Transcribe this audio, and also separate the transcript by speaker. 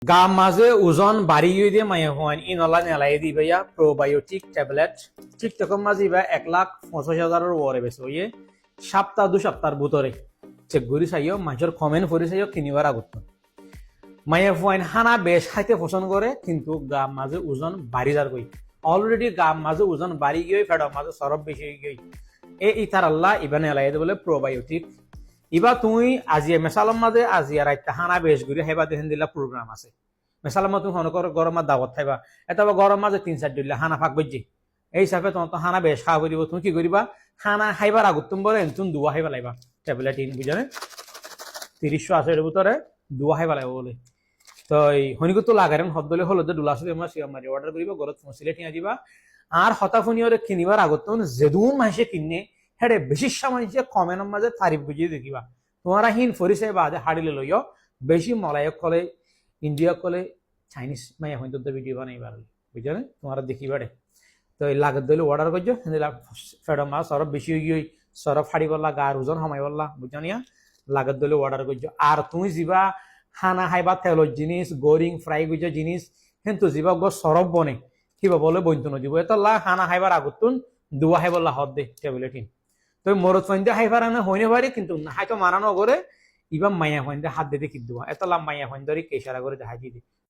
Speaker 1: গা মাঝে ওজন বাড়ি গিয়ে দিয়ে মায়া হওয়ান ইনলা নেলাই দিবা প্রোবায়োটিক ট্যাবলেট টিকটকের মাঝে বা 1,85,000 ওরে বেছে ওয়ে সপ্তাহ 2 সপ্তাহের ভিতরে চেক করি চাইও মাঝের কমেন্ট করে চাইও কিনিবার আগত মায়া হওয়ান হানা বেশ খাইতে পছন্দ করে কিন্তু গা মাঝে ওজন বাড়ি যার গই অলরেডি গা মাঝে ওজন বাড়ি গিয়ে ফেডার মাঝে সরব বেশি গই ইতার আল্লাহ ইবা নেলাই বলে প্রোবায়োটিক ইবা তুমি আজি মেসালাম মাঝে আজি আর একটা হানা বেশ ঘুরে হেবা দেখেন দিলা প্রোগ্রাম আছে মেসালাম তুমি মনে করো গরম দাওয়াত খাইবা এটা গরম মাঝে 3-4 দিলে হানা ফাঁক বইজি এই হিসাবে তোমার তো হানা বেশ খাওয়া করিব তুমি কি করিবা হানা খাইবার আগত তুমি বলে তুমি দুয়া খাইবা লাইবা ট্যাবলেট ইন বুঝানে 30-80 এর ভিতরে দুয়া খাইবা লাইবা বলে তো এই হনিকতো লাগারেন হদলে হলদে ডুলাসে আমরা সিয়াম মারি অর্ডার করিবা গরত মসিলে ঠিয়া দিবা আর হতাফুনিয়রে কিনিবার আগত তুমি যেদুন মাসে কিনে হেডে বেশি সময় যে কমেন্টের মাঝে তারিফ বুঝিয়ে দেখিবা তোমারা হিন ফরিসে বাদে হাড়িলে লইও বেশি মলায়ক কলে ইন্ডিয়া কলে চাইনিজ মাই এখন তো ভিডিও বানাইবার বুঝছো না তোমারা দেখিবারে তো এই লাগত দিলে অর্ডার করছো ফেড মাছ সরব বেশি হয়ে গিয়ে সরব ফাড়ি বললা গার ওজন সময় বললা বুঝছো নিয়া লাগত দিলে অর্ডার করছো আর তুমি যাবা খানা খাইবা তেলর জিনিস গোরিং ফ্রাই গুজো জিনিস কিন্তু যাবা গো সরব বনে কিবা বলে বইতো নদীব এত খানা খাইবার আগতুন দুয়া খাই বললা হদ দে টেবলেটিন তো মরত ফাইন্দে হাইফার হইনে পারি কিন্তু হাইতো মারানো করে ইবা মাইয়া ফাইন্দে হাত দিতে কি দেওয়া এত লাভ মাইয়া ফাইন্দারি কেশারা করে দেখাই দিদি